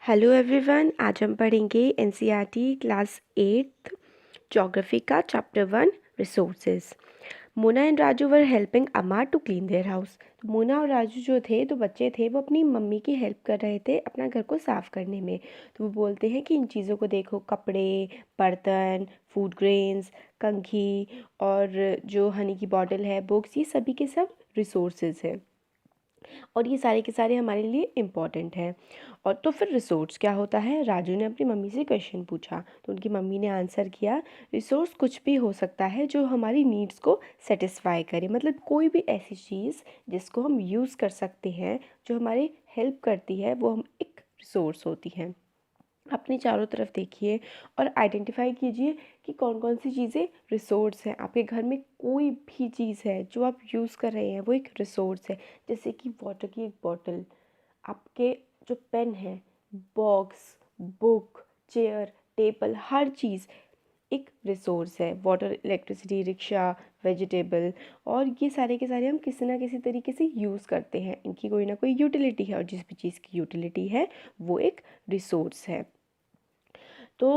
Hello everyone, आज हम पढ़ेंगे एनसीईआरटी क्लास 8 ज्योग्राफी का chapter 1 resources. Mona and Raju were helping Amma to clean their house. Mona और राजू जो थे, दो बच्चे थे, वो अपनी मम्मी की हेल्प कर रहे थे अपना घर को साफ़ करने में। तो वो बोलते हैं कि इन चीज़ों को देखो, कपड़े, बर्तन, फूड ग्रेन्स, कंघी और जो हनी की बॉटल है, बुक्स, ये सभी के सब रिसोर्सेज हैं और ये सारे के सारे हमारे लिए इम्पॉर्टेंट हैं। और तो फिर रिसोर्स क्या होता है? राजू ने अपनी मम्मी से क्वेश्चन पूछा तो उनकी मम्मी ने आंसर किया, रिसोर्स कुछ भी हो सकता है जो हमारी नीड्स को सेटिस्फाई करे। मतलब कोई भी ऐसी चीज़ जिसको हम यूज़ कर सकते हैं, जो हमारी हेल्प करती है, वो हम एक रिसोर्स होती है। अपने चारों तरफ देखिए और आइडेंटिफाई कीजिए कि कौन कौन सी चीज़ें रिसोर्स हैं। आपके घर में कोई भी चीज़ है जो आप यूज़ कर रहे हैं, वो एक रिसोर्स है। जैसे कि वाटर की एक बॉटल, आपके जो पेन है, बॉक्स, बुक, चेयर, टेबल, हर चीज़ एक रिसोर्स है। वाटर, इलेक्ट्रिसिटी, रिक्शा, वेजिटेबल, और ये सारे के सारे हम किसी ना किसी तरीके से यूज़ करते हैं। इनकी कोई ना कोई यूटिलिटी है और जिस भी चीज़ की यूटिलिटी है वो एक रिसोर्स है। तो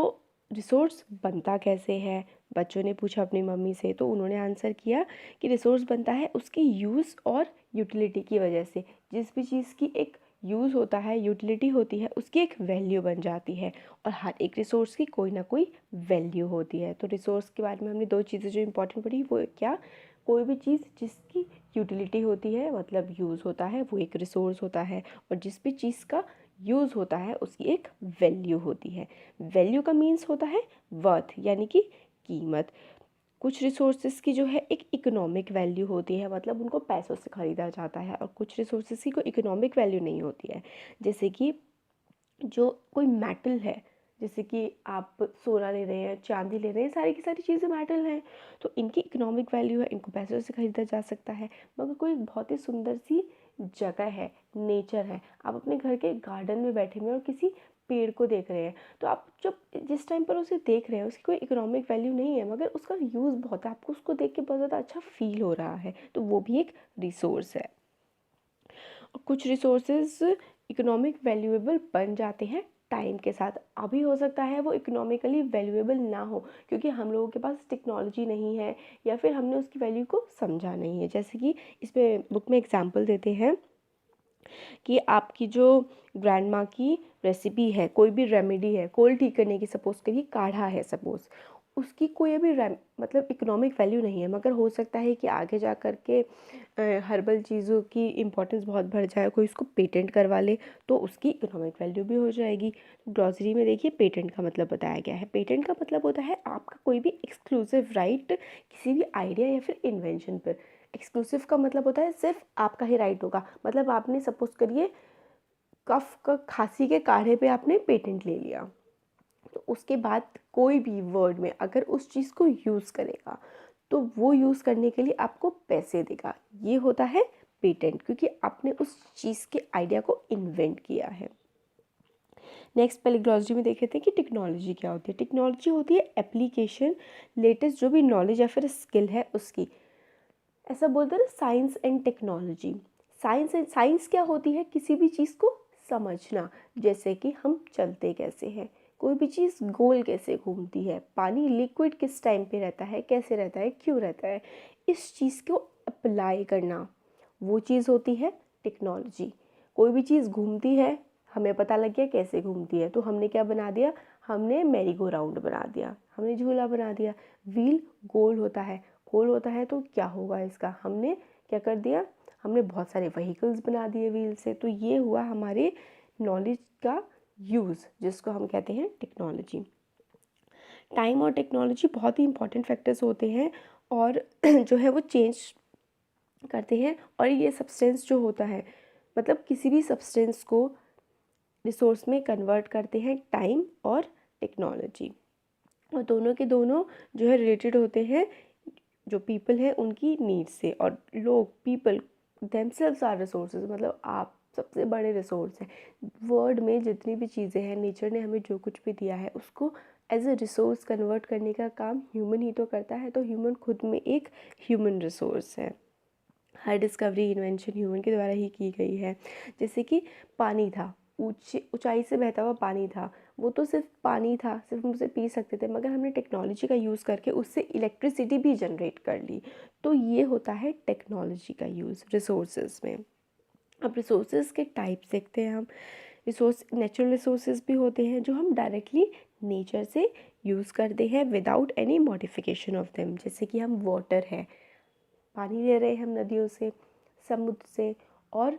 रिसोर्स बनता कैसे है? बच्चों ने पूछा अपनी मम्मी से, तो उन्होंने आंसर किया कि रिसोर्स बनता है उसकी यूज़ और यूटिलिटी की वजह से। जिस भी चीज़ की एक यूज़ होता है, यूटिलिटी होती है, उसकी एक वैल्यू बन जाती है और हर एक रिसोर्स की कोई ना कोई वैल्यू होती है। तो रिसोर्स के बारे में हमने दो चीज़ें जो इम्पोर्टेंट पढ़ी, वो क्या? कोई भी चीज़ जिसकी यूटिलिटी होती है, मतलब यूज़ होता है, वो एक रिसोर्स होता है। और जिस भी चीज़ का यूज़ होता है उसकी एक वैल्यू होती है। वैल्यू का मीन्स होता है वर्थ, यानी कि कीमत। कुछ रिसोर्सेज की जो है एक इकोनॉमिक वैल्यू होती है, मतलब उनको पैसों से ख़रीदा जाता है, और कुछ रिसोर्सेज की कोई इकोनॉमिक वैल्यू नहीं होती है। जैसे कि जो कोई मेटल है, जैसे कि आप सोना ले रहे हैं, चांदी ले रहे हैं, सारी की सारी चीज़ें मेटल हैं, तो इनकी इकोनॉमिक वैल्यू है, इनको पैसों से ख़रीदा जा सकता है। मगर कोई बहुत ही सुंदर सी जगह है, नेचर है, आप अपने घर के गार्डन में बैठे हुए हैं और किसी पेड़ को देख रहे हैं, तो आप जब जिस टाइम पर उसे देख रहे हैं उसकी कोई इकोनॉमिक वैल्यू नहीं है, मगर उसका यूज़ बहुत है, आपको उसको देख के बहुत ज़्यादा अच्छा फील हो रहा है, तो वो भी एक रिसोर्स है। और कुछ रिसोर्सेज इकोनॉमिक वैल्यूएबल बन जाते हैं टाइम के साथ। अभी हो सकता है वो इकोनॉमिकली वैल्यूएबल ना हो, क्योंकि हम लोगों के पास टेक्नोलॉजी नहीं है या फिर हमने उसकी वैल्यू को समझा नहीं है। जैसे कि इसमें बुक में एग्जांपल देते हैं कि आपकी जो ग्रैंड माँ की रेसिपी है, कोई भी रेमेडी है कोल्ड ठीक करने की, सपोज़ करिए काढ़ा है सपोज़, उसकी कोई अभी मतलब इकोनॉमिक वैल्यू नहीं है, मगर हो सकता है कि आगे जा कर के हर्बल चीज़ों की इम्पोर्टेंस बहुत बढ़ जाए, कोई उसको पेटेंट करवा ले तो उसकी इकोनॉमिक वैल्यू भी हो जाएगी। ग्लॉसरी में देखिए पेटेंट का मतलब बताया गया है। पेटेंट का मतलब होता है आपका कोई भी एक्सक्लूसिव राइट किसी भी आइडिया या फिर इन्वेंशन पर। एक्सक्लूसिव का मतलब होता है सिर्फ आपका ही राइट होगा। मतलब आपने सपोज करिए कफ का खांसी के काढ़े पे आपने पेटेंट ले लिया, तो उसके बाद कोई भी वर्ड में अगर उस चीज़ को यूज़ करेगा तो वो यूज़ करने के लिए आपको पैसे देगा। ये होता है पेटेंट, क्योंकि आपने उस चीज़ के आइडिया को इन्वेंट किया है। नेक्स्ट पहले ग्लॉसरी में देख लेते हैं कि टेक्नोलॉजी क्या होती है। टेक्नोलॉजी होती है एप्लीकेशन, लेटेस्ट जो भी नॉलेज या फिर स्किल है उसकी। ऐसा बोलते हैं ना, साइंस एंड टेक्नोलॉजी। साइंस क्या होती है? किसी भी चीज़ को समझना, जैसे कि हम चलते कैसे हैं, कोई भी चीज़ गोल कैसे घूमती है, पानी लिक्विड किस टाइम पे रहता है, कैसे रहता है, क्यों रहता है, इस चीज़ को अप्लाई करना, वो चीज़ होती है टेक्नोलॉजी। कोई भी चीज़ घूमती है, हमें पता लग गया कैसे घूमती है, तो हमने क्या बना दिया? हमने मैरी गो राउंड बना दिया, हमने झूला बना दिया। व्हील गोल होता है, गोल होता है तो क्या होगा इसका? हमने क्या कर दिया? हमने बहुत सारे व्हीकल्स बना दिए व्हील से। तो ये हुआ हमारे नॉलेज का यूज़, जिसको हम कहते हैं टेक्नोलॉजी। टाइम और टेक्नोलॉजी बहुत ही इंपॉर्टेंट फैक्टर्स होते हैं और जो है वो चेंज करते हैं। और ये सब्सटेंस जो होता है, मतलब किसी भी सब्सटेंस को रिसोर्स में कन्वर्ट करते हैं टाइम और टेक्नोलॉजी, और दोनों के दोनों जो है रिलेटेड होते हैं जो पीपल है उनकी नीड्स से। और लोग, पीपल देमसेल्व्स आर रिसोर्सेज, मतलब आप सबसे बड़े रिसोर्स हैं। वर्ल्ड में जितनी भी चीज़ें हैं, नेचर ने हमें जो कुछ भी दिया है उसको एज ए रिसोर्स कन्वर्ट करने का काम ह्यूमन ही तो करता है। तो ह्यूमन खुद में एक ह्यूमन रिसोर्स है। हर डिस्कवरी, इन्वेंशन ह्यूमन के द्वारा ही की गई है। जैसे कि पानी था, ऊंचाई से बहता हुआ पानी था, वो तो सिर्फ पानी था, सिर्फ हम उसे पी सकते थे, मगर हमने टेक्नोलॉजी का यूज़ करके उससे इलेक्ट्रिसिटी भी जनरेट कर ली। तो ये होता है टेक्नोलॉजी का यूज़ रिसोर्सेज में। अब रिसोर्सेज के टाइप्स देखते हैं हम। नेचुरल रिसोर्सेज भी होते हैं जो हम डायरेक्टली नेचर से यूज़ करते हैं without any modification of them. जैसे कि हम वाटर है, पानी ले रहे हैं हम नदियों से, समुद्र से, और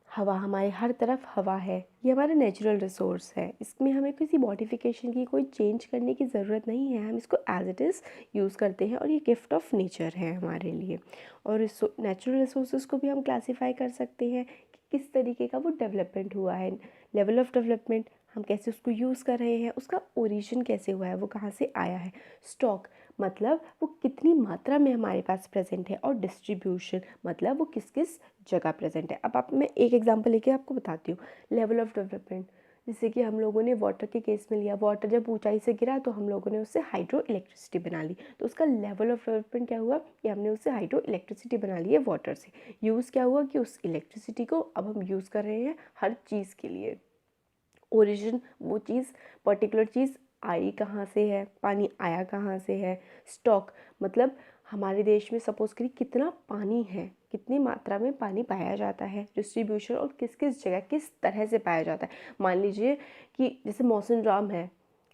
हवा, हमारे हर तरफ हवा है, ये हमारा नेचुरल रिसोर्स है। इसमें हमें किसी मॉडिफिकेशन की, कोई चेंज करने की ज़रूरत नहीं है, हम इसको एज इट इज़ यूज़ करते हैं और ये गिफ्ट ऑफ नेचर है हमारे लिए। और नेचुरल रिसोर्सेज को भी हम क्लासीफाई कर सकते हैं कि किस तरीके का वो डेवलपमेंट हुआ है, लेवल ऑफ डेवलपमेंट, हम कैसे उसको यूज़ कर रहे हैं, उसका ओरिजिन कैसे हुआ है, वो कहाँ से आया है। स्टॉक मतलब वो कितनी मात्रा में हमारे पास प्रेजेंट है, और डिस्ट्रीब्यूशन मतलब वो किस किस जगह प्रेजेंट है। अब मैं एक एग्जांपल लेके आपको बताती हूँ। लेवल ऑफ डेवलपमेंट, जैसे कि हम लोगों ने वाटर के केस में लिया, वाटर जब ऊंचाई से गिरा तो हम लोगों ने उससे हाइड्रो इलेक्ट्रिसिटी बना ली, तो उसका लेवल ऑफ डेवलपमेंट क्या हुआ कि हमने उससे हाइड्रो इलेक्ट्रिसिटी बना ली है वाटर से। यूज़ क्या हुआ कि उस इलेक्ट्रिसिटी को अब हम यूज़ कर रहे हैं हर चीज़ के लिए। ओरिजिन, वो चीज़, पर्टिकुलर चीज़ आई कहाँ से है, पानी आया कहाँ से है। स्टॉक मतलब हमारे देश में सपोज करिए कितना पानी है, कितनी मात्रा में पानी पाया जाता है। डिस्ट्रीब्यूशन और किस किस जगह किस तरह से पाया जाता है। मान लीजिए कि जैसे मौसिनराम है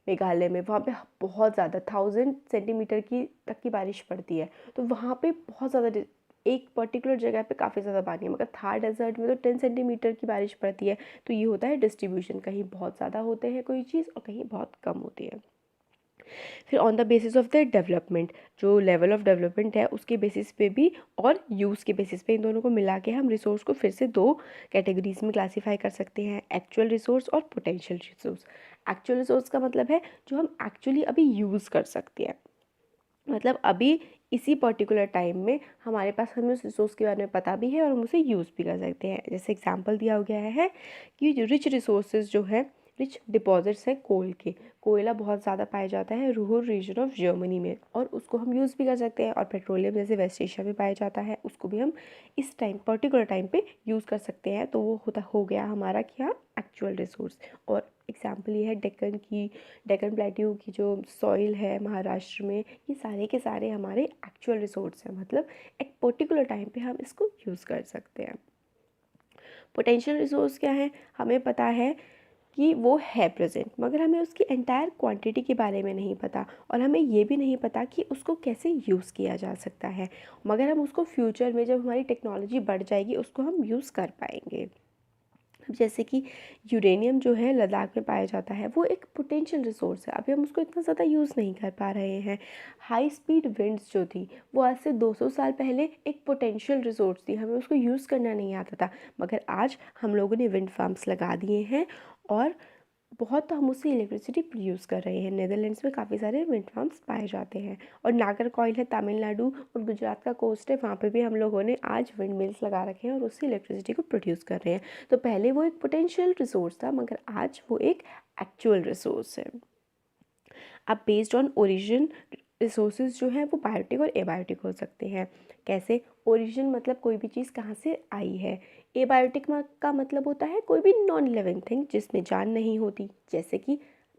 मेघालय में, वहाँ पे बहुत ज़्यादा 1000 सेंटीमीटर की तक की बारिश पड़ती है, तो वहाँ पे बहुत ज़्यादा, एक पर्टिकुलर जगह पे काफ़ी ज़्यादा पानी है, मगर थार डेजर्ट में तो 10 सेंटीमीटर की बारिश पड़ती है। तो ये होता है डिस्ट्रीब्यूशन, कहीं बहुत ज़्यादा होते हैं कोई चीज़ और कहीं बहुत कम होती है। फिर on the basis of the development, जो लेवल ऑफ डेवलपमेंट है उसके बेसिस पे भी और यूज़ के बेसिस पे, इन दोनों को मिला के हम रिसोर्स को फिर से दो कैटेगरीज में क्लासीफाई कर सकते हैं, एक्चुअल रिसोर्स और पोटेंशियल रिसोर्स। एक्चुअल रिसोर्स का मतलब है जो हम एक्चुअली अभी यूज़ कर सकते हैं, मतलब अभी इसी पर्टिकुलर टाइम में हमारे पास, हमें उस रिसोर्स के बारे में पता भी है और हम उसे यूज़ भी कर सकते हैं। जैसे एग्जांपल दिया हो गया है कि जो रिच रिसोर्सेज जो है, रिच डिपॉजिट्स हैं कोल के, कोयला बहुत ज़्यादा पाया जाता है रूहर रीजन ऑफ जर्मनी में, और उसको हम यूज़ भी कर सकते हैं। और पेट्रोलियम जैसे वेस्ट एशिया में पाया जाता है, उसको भी हम इस टाइम पर्टिकुलर टाइम पे यूज़ कर सकते हैं। तो वो हो गया हमारा क्या, एक्चुअल रिसोर्स। और एग्जांपल ये है डेक्कन प्लेट्यू की जो सॉइल है महाराष्ट्र में, ये सारे के सारे हमारे एक्चुअल रिसोर्स हैं, मतलब एक पर्टिकुलर टाइम पे हम इसको यूज़ कर सकते हैं। पोटेंशियल रिसोर्स क्या है, हमें पता है कि वो है प्रेजेंट, मगर हमें उसकी एंटायर क्वांटिटी के बारे में नहीं पता, और हमें ये भी नहीं पता कि उसको कैसे यूज़ किया जा सकता है, मगर हम उसको फ्यूचर में जब हमारी टेक्नोलॉजी बढ़ जाएगी उसको हम यूज़ कर पाएंगे। जैसे कि यूरेनियम जो है लद्दाख में पाया जाता है, वो एक पोटेंशियल रिसोर्स है, अभी हम उसको इतना ज़्यादा यूज़ नहीं कर पा रहे हैं। हाई स्पीड विंड्स जो थी, वो आज से 200 साल पहले एक पोटेंशियल रिसोर्स थी, हमें उसको यूज़ करना नहीं आता था, मगर आज हम लोगों ने विंड फार्म्स लगा दिए हैं और बहुत हम उससे इलेक्ट्रिसिटी प्रोड्यूस कर रहे हैं। नीदरलैंड्स में काफ़ी सारे विंड फार्म्स पाए जाते हैं। और नागरकोइल है तमिलनाडु और गुजरात का कोस्ट है, वहाँ पे भी हम लोगों ने आज विंड मिल्स लगा रखे हैं और उससे इलेक्ट्रिसिटी को प्रोड्यूस कर रहे हैं। तो पहले वो एक पोटेंशियल रिसोर्स था, मगर आज वो एक एक्चुअल रिसोर्स है। अब बेस्ड ऑन ओरिजिन, रिसोर्सेज जो हैं वो बायोटिक और एबायोटिक हो सकते हैं। कैसे, ओरिजिन मतलब कोई भी चीज़ कहाँ से आई है। एबायोटिक का मतलब होता है कोई भी नॉन लिविंग थिंग जिसमें जान नहीं होती, जैसे कि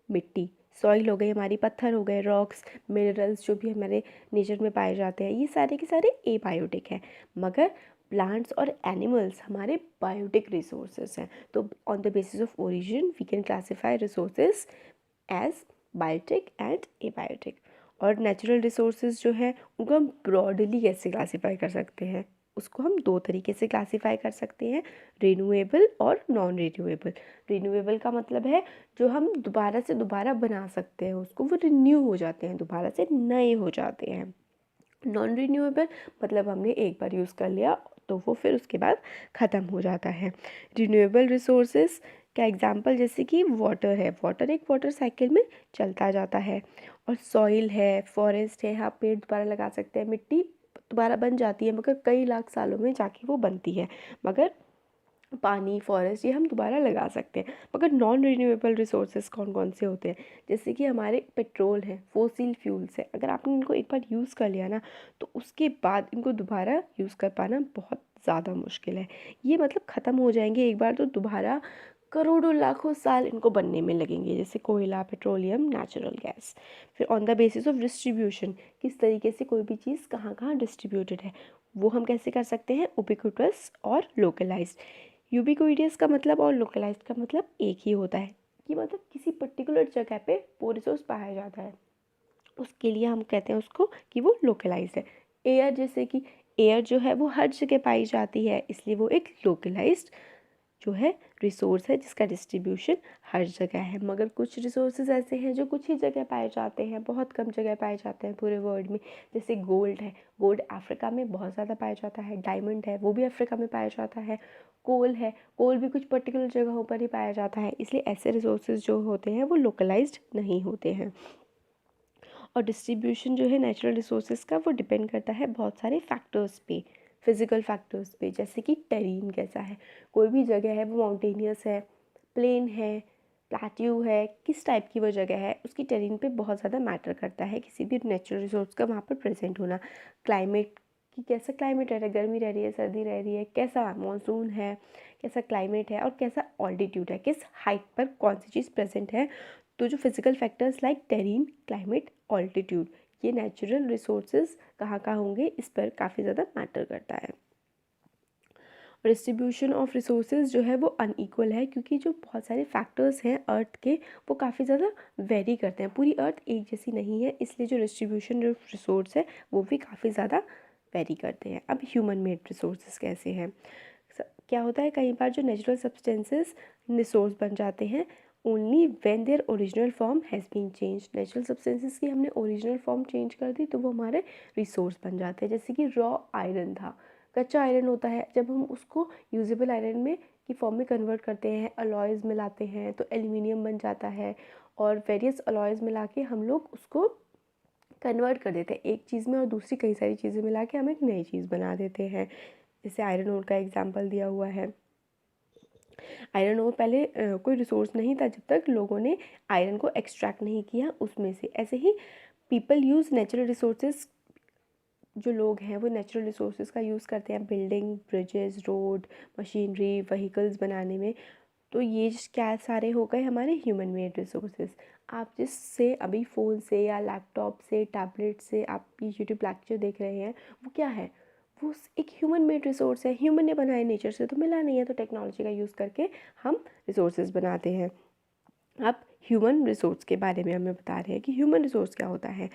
मिट्टी, सॉइल हो गई हमारी, पत्थर हो गए, रॉक्स, मिनरल्स जो भी हमारे नेचर में पाए जाते हैं, ये सारे के सारे एबायोटिक हैं। मगर प्लांट्स और एनिमल्स हमारे बायोटिक रिसोर्सेज हैं। तो on the basis of origin we can classify resources as biotic and abiotic. और नेचुरल रिसोर्सेज जो है उनको हम ब्रॉडली कैसे क्लासीफाई कर सकते हैं, उसको हम दो तरीके से क्लासीफाई कर सकते हैं, रिन्यूएबल और नॉन रिन्यूएबल। रिन्यूएबल का मतलब है जो हम दोबारा से दोबारा बना सकते हैं, उसको वो रिन्यू हो जाते हैं, दोबारा से नए हो जाते हैं। नॉन रिन्यूएबल मतलब हमने एक बार यूज़ कर लिया तो वो फिर उसके बाद ख़त्म हो जाता है। रिन्यूएबल रिसोर्सेज का एग्जांपल जैसे कि वाटर है, वाटर एक वाटर साइकिल में चलता जाता है। और सॉइल है, फॉरेस्ट है, आप पेड़ दोबारा लगा सकते हैं, मिट्टी दोबारा बन जाती है मगर कई लाख सालों में जाके वो बनती है, मगर पानी, फॉरेस्ट ये हम दोबारा लगा सकते हैं। मगर नॉन रिन्यूएबल रिसोर्सेज कौन कौन से होते हैं, जैसे कि हमारे पेट्रोल है, फोसिल फ्यूल्स है, अगर आपने इनको एक बार यूज़ कर लिया ना तो उसके बाद इनको दोबारा यूज़ कर पाना बहुत ज़्यादा मुश्किल है। ये मतलब ख़त्म हो जाएंगे एक बार तो दोबारा करोड़ों लाखों साल इनको बनने में लगेंगे, जैसे कोयला, पेट्रोलियम, नेचुरल गैस। फिर on the basis of distribution, किस तरीके से कोई भी चीज़ कहाँ कहाँ डिस्ट्रीब्यूटेड है, वो हम कैसे कर सकते हैं, उबिक्विटस और लोकलाइज्ड। यूबिक्विटस का मतलब और लोकलाइज्ड का मतलब एक ही होता है, कि मतलब किसी पर्टिकुलर जगह पे वो रिसोर्स पाया जाता है, उसके लिए हम कहते हैं उसको कि वो लोकलाइज्ड है। एयर, जैसे कि एयर जो है वो हर जगह पाई जाती है, इसलिए वो एक लोकलाइज्ड जो है रिसोर्स है, जिसका डिस्ट्रीब्यूशन हर जगह है। मगर कुछ रिसोर्सेज ऐसे हैं जो कुछ ही जगह पाए जाते हैं, बहुत कम जगह पाए जाते हैं पूरे वर्ल्ड में। जैसे गोल्ड है, गोल्ड अफ्रीका में बहुत ज़्यादा पाया जाता है। डायमंड है, वो भी अफ्रीका में पाया जाता है। कोल है, कोल भी कुछ पर्टिकुलर जगहों पर ही पाया जाता है। इसलिए ऐसे रिसोर्सेज जो होते हैं वो लोकलाइज्ड नहीं होते हैं। और डिस्ट्रीब्यूशन जो है नेचुरल रिसोर्सेज का, वो डिपेंड करता है बहुत सारे फैक्टर्स पे, फिजिकल फैक्टर्स पे, जैसे कि टेरेन कैसा है, कोई भी जगह है वो माउंटेनियस है, प्लेन है, प्लेट्यू है, किस टाइप की वो जगह है, उसकी टेरेन पे बहुत ज़्यादा मैटर करता है किसी भी नेचुरल रिसोर्स का वहाँ पर प्रेजेंट होना। क्लाइमेट, कि कैसा क्लाइमेट रह रहा है, गर्मी रह रही है, सर्दी रह रही है, कैसा मानसून है, कैसा क्लाइमेट है, और कैसा ऑल्टीट्यूड है, किस हाइट पर कौन सी चीज़ प्रेजेंट है। तो जो physical factors like terrain, climate, altitude, ये नेचुरल रिसोर्सेज कहाँ कहाँ होंगे, इस पर काफ़ी ज़्यादा मैटर करता है। डिस्ट्रीब्यूशन ऑफ रिसोर्सेज जो है वो अनइक्वल है, क्योंकि जो बहुत सारे फैक्टर्स हैं अर्थ के, वो काफ़ी ज़्यादा वेरी करते हैं। पूरी अर्थ एक जैसी नहीं है, इसलिए जो डिस्ट्रीब्यूशन ऑफ रिसोर्स है वो भी काफ़ी ज़्यादा वेरी करते हैं। अब ह्यूमन मेड रिसोर्सेज कैसे हैं, क्या होता है, कई बार जो नेचुरल सब्सटेंसेस रिसोर्स बन जाते हैं only when their original form has been change. Natural substances की हमने ओरिजिनल फॉर्म चेंज कर दी तो वो हमारे रिसोर्स बन जाते हैं। जैसे कि रॉ आयरन था, कच्चा आयरन होता है, जब हम उसको यूजेबल आयरन में की फॉर्म में कन्वर्ट करते हैं, अलॉयज़ मिलाते हैं तो एल्यूमिनियम बन जाता है, और वेरियस अलॉयज़ मिला के हम लोग उसको कन्वर्ट कर देते हैं एक चीज़ में, और दूसरी कई सारी चीज़ें मिला के हम एक नई चीज़ बना देते हैं। जैसे आयरन ओर का एग्जाम्पल दिया हुआ है। आयरन ओर पहले कोई रिसोर्स नहीं था जब तक लोगों ने आयरन को एक्सट्रैक्ट नहीं किया उसमें से। ऐसे ही पीपल यूज़ नेचुरल रिसोर्सेज, जो लोग हैं वो नेचुरल रिसोर्सेज का यूज़ करते हैं building, bridges, road, machinery, vehicles बनाने में। तो ये क्या सारे हो गए हमारे ह्यूमन मेड रिसोर्सेज। आप जिससे अभी फ़ोन से या लैपटॉप से, टैबलेट से आप ये यूट्यूब लेक्चर देख रहे हैं, वो क्या है, वो एक ह्यूमन मेड रिसोर्स है, ह्यूमन ने बनाया, नेचर से तो मिला नहीं है, तो टेक्नोलॉजी का यूज़ करके हम रिसोर्सेज बनाते हैं। अब ह्यूमन रिसोर्स के बारे में हमें बता रहे हैं कि ह्यूमन रिसोर्स क्या होता है।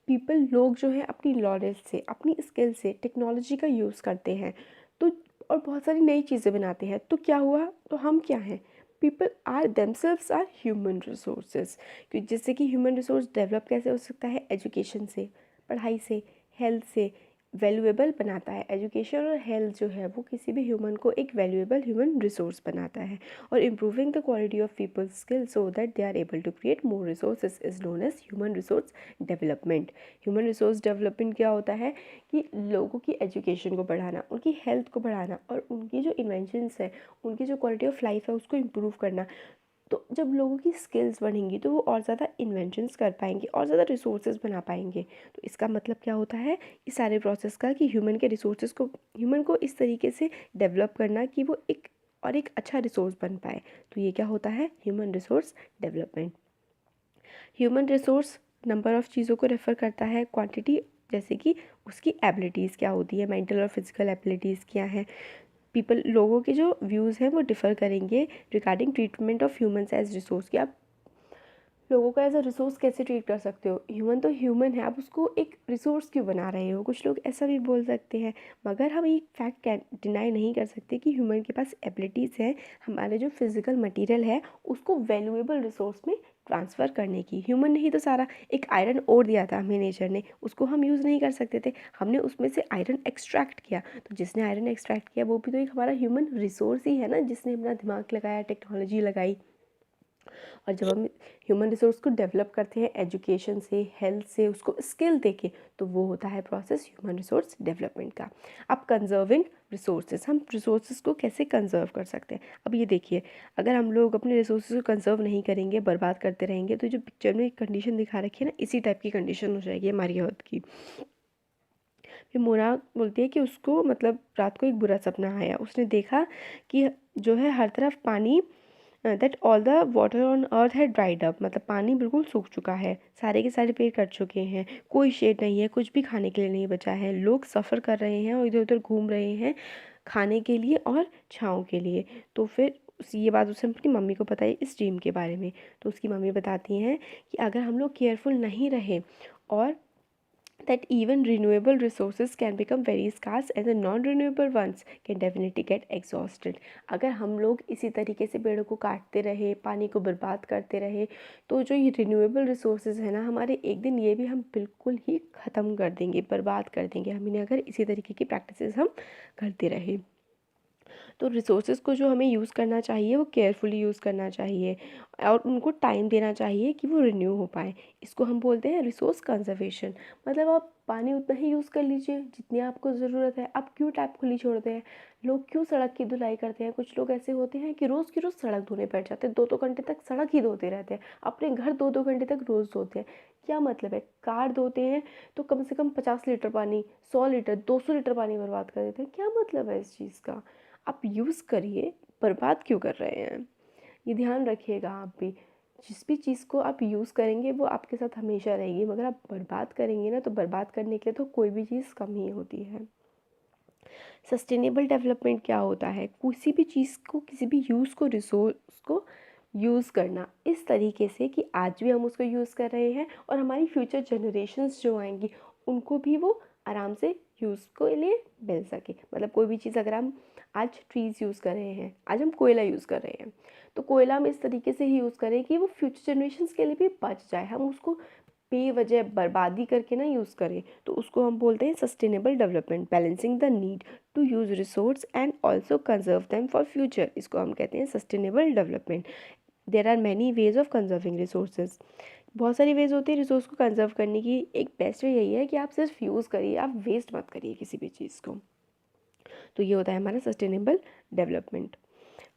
पीपल, लोग जो है अपनी नॉलेज से, अपनी स्किल से टेक्नोलॉजी का यूज़ करते हैं, तो और बहुत सारी नई चीज़ें बनाते हैं। तो क्या हुआ, तो हम क्या हैं, people are themselves are human resources. क्योंकि जैसे कि ह्यूमन रिसोर्स डेवलप कैसे हो सकता है, एजुकेशन से, पढ़ाई से, हेल्थ से वैल्यूएबल बनाता है। एजुकेशन और हेल्थ जो है वो किसी भी ह्यूमन को एक वैल्यूएबल ह्यूमन रिसोर्स बनाता है। और improving the quality of people's skill so that they are able to create more resources is known as human resource development. Human resource development क्या होता है कि लोगों की एजुकेशन को बढ़ाना, उनकी हेल्थ को बढ़ाना, और उनकी जो इन्वेंशंस है, उनकी जो क्वालिटी ऑफ लाइफ है उसको इम्प्रूव करना। तो जब लोगों की स्किल्स बढ़ेंगी तो वो और ज़्यादा इन्वेंशंस कर पाएंगे और ज़्यादा रिसोर्सेज बना पाएंगे। तो इसका मतलब क्या होता है इस सारे प्रोसेस का, कि ह्यूमन के रिसोर्सेज को, ह्यूमन को इस तरीके से डेवलप करना कि वो एक अच्छा रिसोर्स बन पाए। तो ये क्या होता है, human resource development. Human resource number of चीज़ों को रेफ़र करता है, क्वांटिटी, जैसे कि उसकी एबिलिटीज़ क्या होती है, मेंटल और फिजिकल एबिलिटीज़ क्या हैं। पीपल, लोगों के जो व्यूज़ हैं वो डिफ़र करेंगे regarding treatment of humans as resource. कि आप लोगों को एज अ रिसोर्स कैसे ट्रीट कर सकते हो, ह्यूमन तो ह्यूमन है, आप उसको एक रिसोर्स क्यों बना रहे हो। कुछ लोग ऐसा भी बोल सकते हैं, मगर हम एक फैक्ट डिनाई नहीं कर सकते कि ह्यूमन के पास एबिलिटीज़ हैं हमारे जो फिज़िकल मटेरियल है उसको वैल्यूएबल रिसोर्स में ट्रांसफ़र करने की। ह्यूमन ने ही तो सारा, एक आयरन ओर दिया था हमें नेचर ने, उसको हम यूज़ नहीं कर सकते थे, हमने उसमें से आयरन एक्सट्रैक्ट किया। तो जिसने आयरन एक्सट्रैक्ट किया वो भी तो एक हमारा ह्यूमन रिसोर्स ही है ना, जिसने अपना दिमाग लगाया, टेक्नोलॉजी लगाई। और जब हम ह्यूमन रिसोर्स को डेवलप करते हैं एजुकेशन से, हेल्थ से, उसको स्किल देके, तो वो होता है प्रोसेस ह्यूमन रिसोर्स डेवलपमेंट का। अब कंजर्विंग रिसोर्सेज, हम रिसोर्सेज को कैसे कंजर्व कर सकते हैं। अब ये देखिए, अगर हम लोग अपने रिसोर्सेज को कंजर्व नहीं करेंगे, बर्बाद करते रहेंगे, तो जो पिक्चर में कंडीशन दिखा रखी है ना, इसी टाइप की कंडीशन हो जाएगी हमारी अर्थ की। फिर मोना बोलती है कि उसको मतलब रात को एक बुरा सपना आया, उसने देखा कि जो है हर तरफ पानी that all the water on earth है ड्राइड अप, मतलब पानी बिल्कुल सूख चुका है, सारे के सारे पेड़ कट चुके हैं, कोई शेड नहीं है, कुछ भी खाने के लिए नहीं बचा है, लोग सफ़र कर रहे हैं और इधर उधर घूम रहे हैं खाने के लिए और छाँव के लिए। तो फिर ये बात उसने अपनी मम्मी को बताई इस ड्रीम के बारे में। तो उसकी मम्मी बताती हैं कि अगर हम लोग केयरफुल नहीं रहे और that even renewable resources can become very scarce and the non-renewable ones can definitely get exhausted। अगर हम लोग इसी तरीके से पेड़ों को काटते रहे, पानी को बर्बाद करते रहे, तो जो ये रिन्यूएबल रिसोर्सेज है ना हमारे, एक दिन ये भी हम बिल्कुल ही ख़त्म कर देंगे, बर्बाद कर देंगे हम इन्हें, अगर इसी तरीके की प्रैक्टिसेस हम करते रहे। तो रिसोर्सेज को जो हमें यूज़ करना चाहिए वो केयरफुली यूज़ करना चाहिए और उनको टाइम देना चाहिए कि वो रिन्यू हो पाए। इसको हम बोलते हैं रिसोर्स कंजर्वेशन। मतलब आप पानी उतना ही यूज़ कर लीजिए जितनी आपको ज़रूरत है। आप क्यों टैप खुली छोड़ते हैं? लोग क्यों सड़क की धुलाई करते हैं? कुछ लोग ऐसे होते हैं कि रोज़ की रोज़ सड़क धोने बैठ जाते हैं, 2-2 घंटे तक सड़क ही धोते रहते हैं, अपने घर 2-2 घंटे तक रोज़ धोते हैं। क्या मतलब है? कार धोते हैं तो कम से कम 50 लीटर पानी, 100 लीटर, 200 लीटर पानी बर्बाद कर देते हैं। क्या मतलब है इस चीज़ का? आप यूज़ करिए, बर्बाद क्यों कर रहे हैं? ये ध्यान रखिएगा आप भी। जिस भी चीज़ को आप यूज़ करेंगे वो आपके साथ हमेशा रहेगी, मगर आप बर्बाद करेंगे ना, तो बर्बाद करने के लिए तो कोई भी चीज़ कम ही होती है। सस्टेनेबल डेवलपमेंट क्या होता है? किसी भी चीज़ को, किसी भी रिसोर्स को यूज़ करना इस तरीके से कि आज भी हम उसको यूज़ कर रहे हैं और हमारी फ्यूचर जनरेशन्स जो आएंगी उनको भी वो आराम से यूज़ के लिए मिल सके। मतलब कोई भी चीज़, अगर हम आज ट्रीज़ यूज़ कर रहे हैं, आज हम कोयला यूज़ कर रहे हैं, तो कोयला हम इस तरीके से ही यूज़ करें कि वो फ्यूचर जनरेशन्स के लिए भी बच जाए, हम उसको बेवजह बर्बादी करके ना यूज़ करें। तो उसको हम बोलते हैं sustainable development, balancing the need to use resource and also conserve them for future. इसको हम कहते हैं sustainable development. There are many ways of conserving resources. बहुत सारी वेज होती है रिसोर्स को कंजर्व करने की। एक बेस्ट वे यही है कि आप सिर्फ यूज़ करिए, आप वेस्ट मत करिए किसी भी चीज़ को। तो ये होता है हमारा सस्टेनेबल डेवलपमेंट।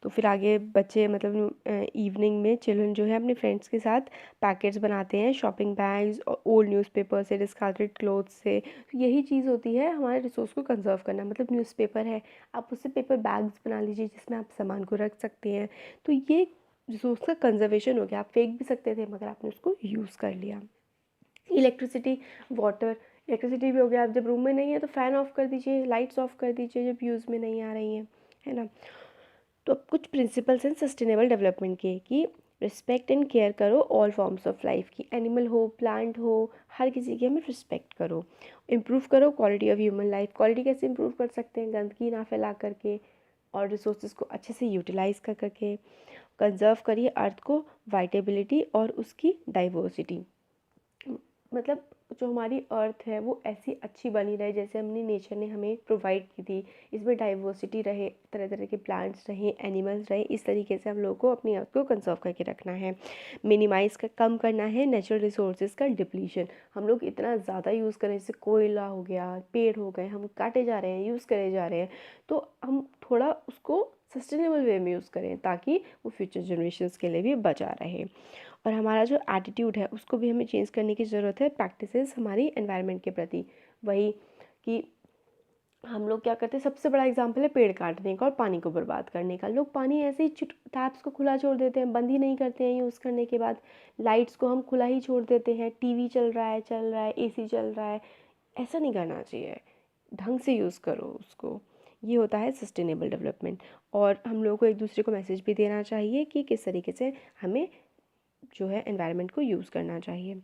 तो फिर आगे बच्चे, मतलब इवनिंग में चिल्ड्रन जो है अपने फ्रेंड्स के साथ पैकेट्स बनाते हैं, शॉपिंग बैग्स और ओल्ड न्यूज़पेपर से, डिस्कार्डेड क्लोथ से। तो यही चीज़ होती है हमारे रिसोर्स को कंजर्व करना। मतलब न्यूज़पेपर है, आप उससे पेपर बैग्स बना लीजिए जिसमें आप सामान को रख सकते हैं। तो ये रिसोर्स का कंजर्वेशन हो गया। आप फेंक भी सकते थे मगर आपने उसको यूज़ कर लिया। इलेक्ट्रिसिटी, वाटर, इलेक्ट्रिसिटी भी हो गया। आप जब रूम में नहीं है तो फ़ैन ऑफ़ कर दीजिए, लाइट्स ऑफ़ कर दीजिए जब यूज़ में नहीं आ रही हैं, है ना। तो अब कुछ प्रिंसिपल्स हैं सस्टेनेबल डेवलपमेंट के कि रिस्पेक्ट एंड केयर करो ऑल फॉर्म्स ऑफ लाइफ की, एनिमल हो, प्लांट हो, हर किसी की हमें रिस्पेक्ट करो। इम्प्रूव करो quality of human life. Quality कैसे इम्प्रूव कर सकते हैं? गंदगी ना फैला करके और रिसोर्सेज को अच्छे से यूटिलाइज़ कर करके। कंजर्व करिए अर्थ को, वाइटेबिलिटी और उसकी डाइवर्सिटी। मतलब जो हमारी अर्थ है वो ऐसी अच्छी बनी रहे जैसे हमने नेचर ने हमें प्रोवाइड की थी। इसमें डाइवर्सिटी रहे, तरह तरह के प्लांट्स रहे, एनिमल्स रहे, इस तरीके से हम लोगों को अपनी अर्थ को कंजर्व करके रखना है। मिनिमाइज़ का कम करना है नेचुरल रिसोर्सेज का डिप्लीशन। हम लोग इतना ज़्यादा यूज़ करें, जैसे कोयला हो गया, पेड़ हो गए, हम काटे जा रहे हैं, यूज़ करे जा रहे हैं। तो हम थोड़ा उसको सस्टेनेबल वे में यूज़ करें ताकि वो फ्यूचर जनरेशन्स के लिए भी बचा रहे। और हमारा जो एटीट्यूड है उसको भी हमें चेंज करने की ज़रूरत है प्रैक्टिसेस हमारी एनवायरनमेंट के प्रति। वही कि हम लोग क्या करते हैं, सबसे बड़ा एग्जांपल है पेड़ काटने का और पानी को बर्बाद करने का। लोग पानी ऐसे ही टैप्स को खुला छोड़ देते हैं, बंद ही नहीं करते हैं यूज़ करने के बाद। लाइट्स को हम खुला ही छोड़ देते हैं, टीवी चल रहा है, एसी चल रहा है। ऐसा नहीं करना चाहिए, ढंग से यूज़ करो उसको। ये होता है सस्टेनेबल डेवलपमेंट। और हम लोगों को एक दूसरे को मैसेज भी देना चाहिए कि किस तरीके से हमें जो है एनवायरनमेंट को यूज़ करना चाहिए।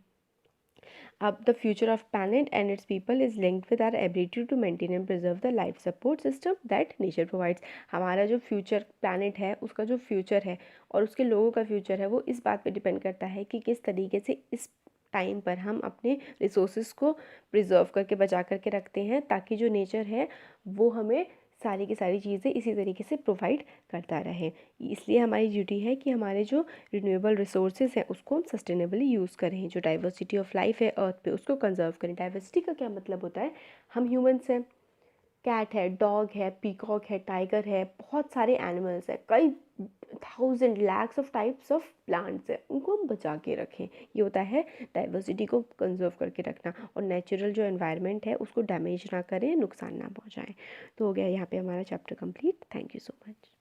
अब the future of planet and its people is linked with our ability to maintain and preserve the life support system that nature provides. हमारा जो फ्यूचर प्लैनेट है उसका जो फ्यूचर है और उसके लोगों का फ्यूचर है वो इस बात पे डिपेंड करता है कि किस तरीके से इस टाइम पर हम अपने रिसोर्सेज को प्रिजर्व करके बचा करके रखते हैं, ताकि जो नेचर है वो हमें सारी की सारी चीज़ें इसी तरीके से प्रोवाइड करता रहे। इसलिए हमारी ड्यूटी है कि हमारे जो रिन्यूएबल रिसोर्सेज हैं उसको हम सस्टेनेबली यूज़ करें। जो डाइवर्सिटी ऑफ लाइफ है अर्थ पे उसको कंजर्व करें। डाइवर्सिटी का क्या मतलब होता है? हम ह्यूमंस हैं, कैट है, डॉग है, पीकॉक है, टाइगर है, बहुत सारे एनिमल्स हैं, कई 1000 lakhs of types of plants हैं, उनको हम बचा के रखें। ये होता है डाइवर्सिटी को कंजर्व करके रखना। और नेचुरल जो एनवायरनमेंट है उसको डैमेज ना करें, नुकसान ना पहुंचाएं। तो हो गया यहाँ पे हमारा chapter complete. Thank you so much.